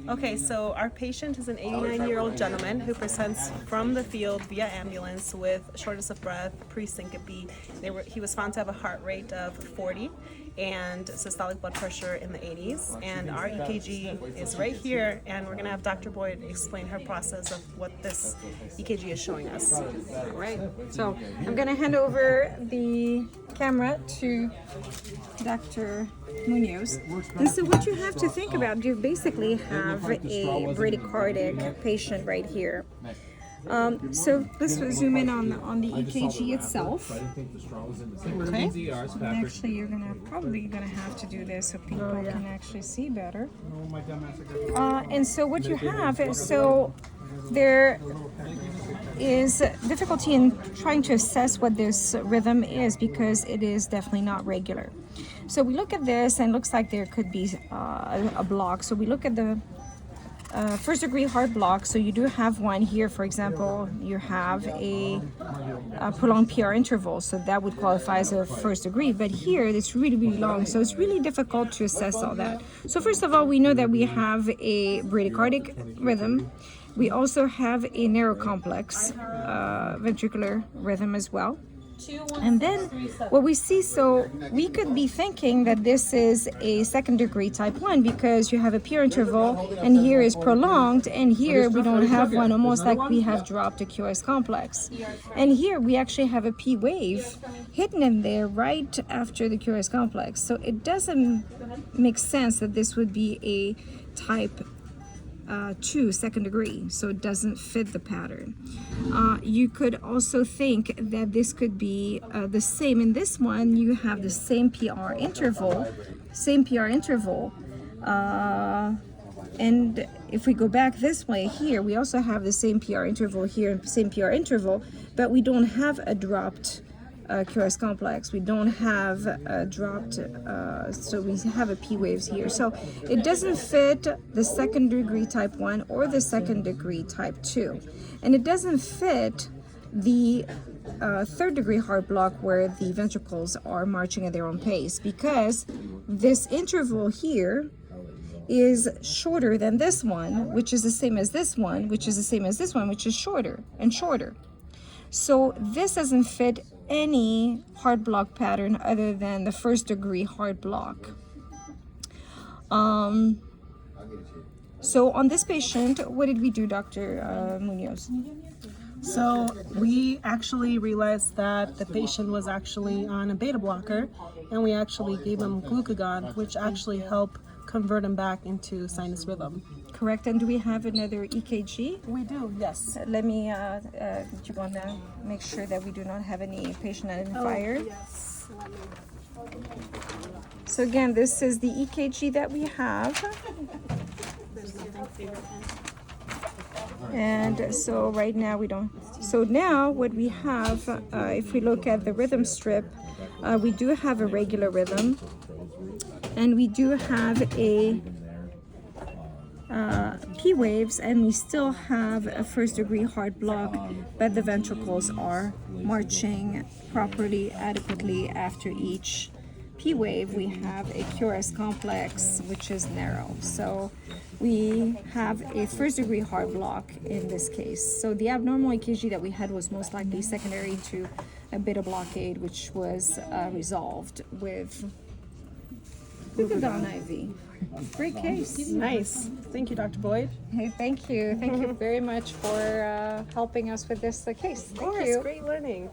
Okay, so our patient is an 89-year-old gentleman who presents from the field via ambulance with shortness of breath, pre-syncope. He was found to have a heart rate of 40 and systolic blood pressure in the 80s. And our EKG is right here, and we're going to have Dr. Boyd explain her process of what this EKG is showing us. All right, so I'm going to hand over the camera to Dr. Munoz. And so what you have to think about, you basically have a bradycardic patient right here. So let's zoom in on the EKG itself. Okay. Actually, you're probably gonna have to do this so people can actually see better. And so what you have is, so there is difficulty in trying to assess what this rhythm is because it is definitely not regular. So we look at this and it looks like there could be a block. So we look at the first degree heart block. So you do have one here, for example, you have a prolonged PR interval. So that would qualify as a first degree. But here it's really, really long. So it's really difficult to assess all that. So first of all, we know that we have a bradycardic rhythm. We also have a narrow complex ventricular rhythm as well. And then what we see, so we could be thinking that this is a second degree type 1 because you have a PR interval and here is prolonged, and here we don't have one, almost like we have dropped a QRS complex. And here we actually have a P wave hidden in there right after the QRS complex. So it doesn't make sense that this would be a type 2 second degree, so it doesn't fit the pattern. You could also think that this could be the same. In this one, you have the same PR interval, and if we go back this way here, we also have the same PR interval here and same PR interval, but we don't have a dropped QRS complex. We don't have dropped, so we have a P waves here. So it doesn't fit the second degree type 1 or the second degree type 2. And it doesn't fit the third degree heart block where the ventricles are marching at their own pace, because this interval here is shorter than this one, which is the same as this one, which is the same as this one, which is shorter and shorter. So this doesn't fit any heart block pattern other than the first degree heart block. So on this patient, what did we do, Dr. Munoz? So we actually realized that the patient was actually on a beta blocker, and we actually gave him glucagon, which actually helped convert him back into sinus rhythm. Correct. And do we have another EKG? We do, yes. Let me, do you want to make sure that we do not have any patient identifier? Oh, yes. So again, this is the EKG that we have. And so right now we don't. So now what we have, if we look at the rhythm strip, we do have a regular rhythm. And we do have a P waves, and we still have a first degree heart block, but the ventricles are marching properly, adequately after each P wave. We have a QRS complex, which is narrow. So we have a first degree heart block in this case. So the abnormal EKG that we had was most likely secondary to a beta blockade, which was resolved with glucagon IV. Great case. Nice. Thank you, Dr. Boyd. Hey, thank you. Thank you very much for helping us with this case. Thank you. Great learning.